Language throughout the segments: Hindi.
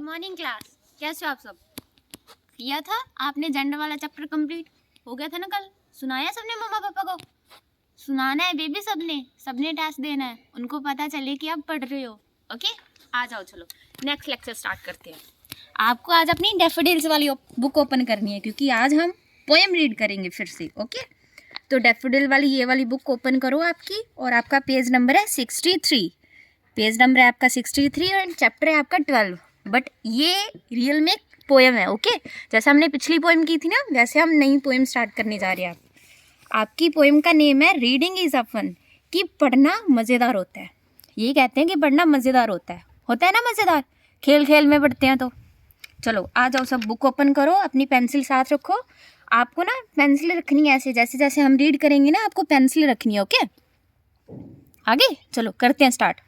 Good morning class. कैसे हो आप सब? किया था आपने जेंडर वाला चैप्टर कंप्लीट? हो गया था ना कल? सुनाया सबने मम्मा पापा को? सुनाना है बेबी, सबने टेस्ट देना है, उनको पता चले कि आप पढ़ रहे हो। ओके, आ जाओ, चलो नेक्स्ट लेक्चर स्टार्ट करते हैं। आपको आज अपनी डैफोडिल्स वाली बुक ओपन करनी है क्योंकि आज हम पोएम रीड करेंगे फिर से। ओके, तो डैफोडिल वाली ये वाली बुक ओपन करो आपकी, और आपका पेज नंबर है 63। पेज नंबर है आपका 63 और चैप्टर है आपका 12। बट ये रियल में पोएम है। ओके, जैसे हमने पिछली पोएम की थी ना, वैसे हम नई पोएम स्टार्ट करने जा रहे हैं। आपकी पोएम का नेम है रीडिंग इज अ फन, कि पढ़ना मज़ेदार होता है। ये कहते हैं कि पढ़ना मज़ेदार होता है ना मज़ेदार, खेल खेल में पढ़ते हैं। तो चलो आ जाओ, सब बुक ओपन करो, अपनी पेंसिल साथ रखो। आपको ना पेंसिल रखनी है ऐसे, जैसे जैसे हम रीड करेंगे ना आपको पेंसिल रखनी है। ओके, आगे चलो करते हैं स्टार्ट।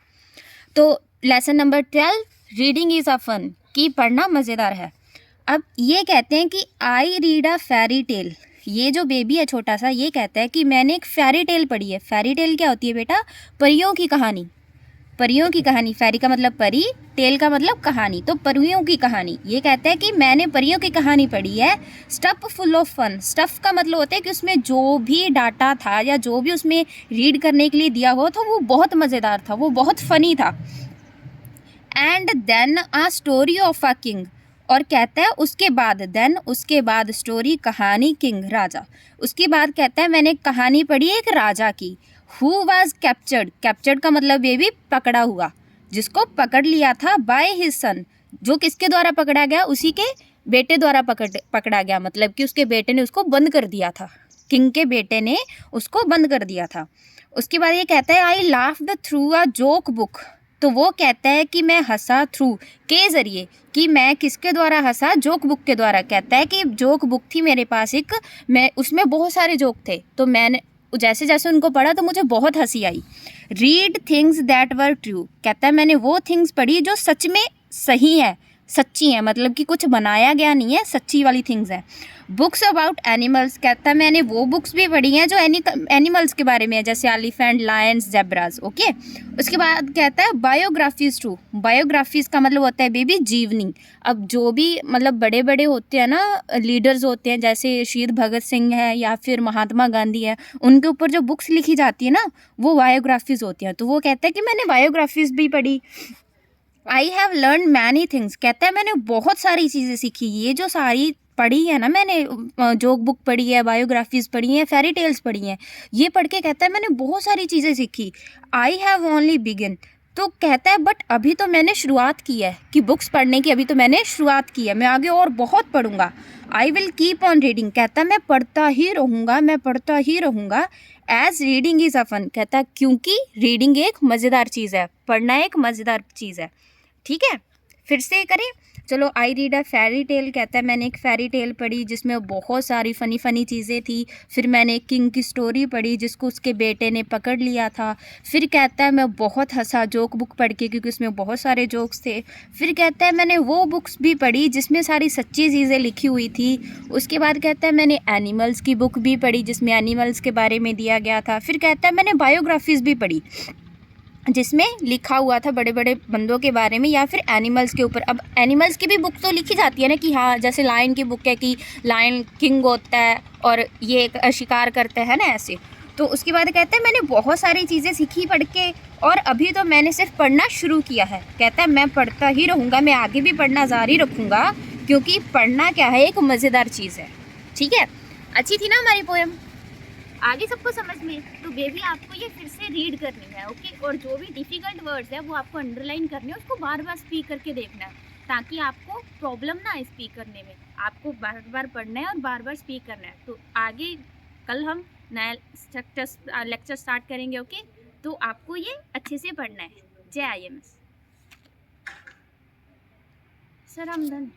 तो lesson number 12 reading is a fun, कि पढ़ना मज़ेदार है। अब ये कहते हैं कि I read a fairy tale. ये जो बेबी है छोटा सा, ये कहता है कि मैंने एक फेरी टेल पढ़ी है। फेरी टेल क्या होती है बेटा? परियों की कहानी। परियों की कहानी, फेरी का मतलब परी, टेल का मतलब कहानी, तो परियों की कहानी। ये कहता है कि मैंने परियों की कहानी पढ़ी है। Stuff full of fun. Stuff का मतलब होता है कि उसमें जो भी डाटा था या जो भी उसमें रीड करने के लिए दिया हुआ था वो बहुत मज़ेदार था, वो बहुत फ़नी था। And then a story of a king, और कहता है उसके बाद, देन उसके बाद स्टोरी कहानी, किंग राजा। उसके बाद कहता है मैंने एक कहानी पढ़ी है एक राजा की। हु वाज कैप्चर्ड, कैप्चर्ड का मतलब बेबी पकड़ा हुआ, जिसको पकड़ लिया था बाय हिज सन, जो किसके द्वारा पकड़ा गया? उसी के बेटे द्वारा पकड़ा गया, मतलब कि उसके बेटे ने उसको बंद कर दिया था। किंग के बेटे ने उसको बंद कर दिया था। उसके बाद ये कहता है I laughed through a joke book, तो वो कहता है कि मैं हंसा थ्रू के ज़रिए, कि मैं किसके द्वारा हंसा? जोक बुक के द्वारा। कहता है कि जोक बुक थी मेरे पास एक, मैं उसमें बहुत सारे जोक थे, तो मैंने जैसे जैसे उनको पढ़ा तो मुझे बहुत हंसी आई। Read things that were true, कहता है मैंने वो थिंग्स पढ़ी जो सच में सही है, सच्ची है, मतलब कि कुछ बनाया गया नहीं है, सच्ची वाली थिंग्स है। बुक्स अबाउट एनिमल्स, कहता है मैंने वो बुक्स भी पढ़ी हैं जो एनिमल्स के बारे में है, जैसे एलिफेंट, लायंस, जेब्रास। ओके, उसके बाद कहता है बायोग्राफीज टू। बायोग्राफीज का मतलब होता है बेबी जीवनी। अब जो भी मतलब बड़े बड़े होते हैं ना, लीडर्स होते हैं, जैसे शहीद भगत सिंह है या फिर महात्मा गांधी है, उनके ऊपर जो बुक्स लिखी जाती है ना वो बायोग्राफीज होती हैं। तो वो कहता है कि मैंने बायोग्राफीज भी पढ़ी। I have learn many things, कहता है मैंने बहुत सारी चीज़ें सीखी। ये जो सारी पढ़ी है ना मैंने, जोक बुक पढ़ी है, बायोग्राफीज पढ़ी हैं, फेरी टेल्स पढ़ी हैं, ये पढ़ के कहता है मैंने बहुत सारी चीज़ें सीखी। आई हैव ओनली बिगिन, तो कहता है बट अभी तो मैंने शुरुआत की है, कि बुक्स पढ़ने की अभी तो मैंने शुरुआत की है, मैं आगे और बहुत पढ़ूंगा। I will keep on reading, कहता है मैं पढ़ता ही रहूँगा, मैं पढ़ता ही रहूँगा। As reading is a fun, कहता है क्योंकि रीडिंग एक मज़ेदार चीज़ है, पढ़ना एक मज़ेदार चीज़ है। ठीक है, फिर से करें। चलो, I read a fairy tale, कहता है मैंने एक फेरी टेल पढ़ी जिसमें बहुत सारी फ़नी फ़नी चीज़ें थी। फिर मैंने एक किंग की स्टोरी पढ़ी जिसको उसके बेटे ने पकड़ लिया था। फिर कहता है मैं बहुत हंसा जोक बुक पढ़ के, क्योंकि उसमें बहुत सारे जोक्स थे। फिर कहता है मैंने वो बुक्स भी पढ़ी जिसमें सारी सच्ची चीज़ें लिखी हुई थी। उसके बाद कहता है मैंने एनिमल्स की बुक भी पढ़ी जिसमें एनिमल्स के बारे में दिया गया था। फिर कहता है मैंने बायोग्राफीज़ भी पढ़ी जिसमें लिखा हुआ था बड़े बड़े बंदों के बारे में या फिर एनिमल्स के ऊपर। अब एनिमल्स की भी बुक तो लिखी जाती है ना, कि हाँ जैसे लायन की बुक है कि लायन किंग होता है और ये एक शिकार करता है ना, ऐसे। तो उसके बाद कहते हैं मैंने बहुत सारी चीज़ें सीखी पढ़ के, और अभी तो मैंने सिर्फ पढ़ना शुरू किया है। कहता है मैं पढ़ता ही रहूँगा, मैं आगे भी पढ़ना जारी रखूँगा, क्योंकि पढ़ना क्या है, एक मज़ेदार चीज़ है। ठीक है, अच्छी थी ना हमारी पोएम? आगे सबको समझ में? तो बेबी आपको ये फिर से रीड करनी है। ओके, और जो भी डिफ़िकल्ट वर्ड्स है वो आपको अंडरलाइन करने हैं, उसको बार बार स्पीक करके देखना है, ताकि आपको प्रॉब्लम ना आए स्पीक करने में। आपको बार बार पढ़ना है और बार बार स्पीक करना है। तो आगे कल हम नया लेक्चर स्टार्ट करेंगे। ओके, तो आपको ये अच्छे से पढ़ना है। जय IMS। सर, हम डन।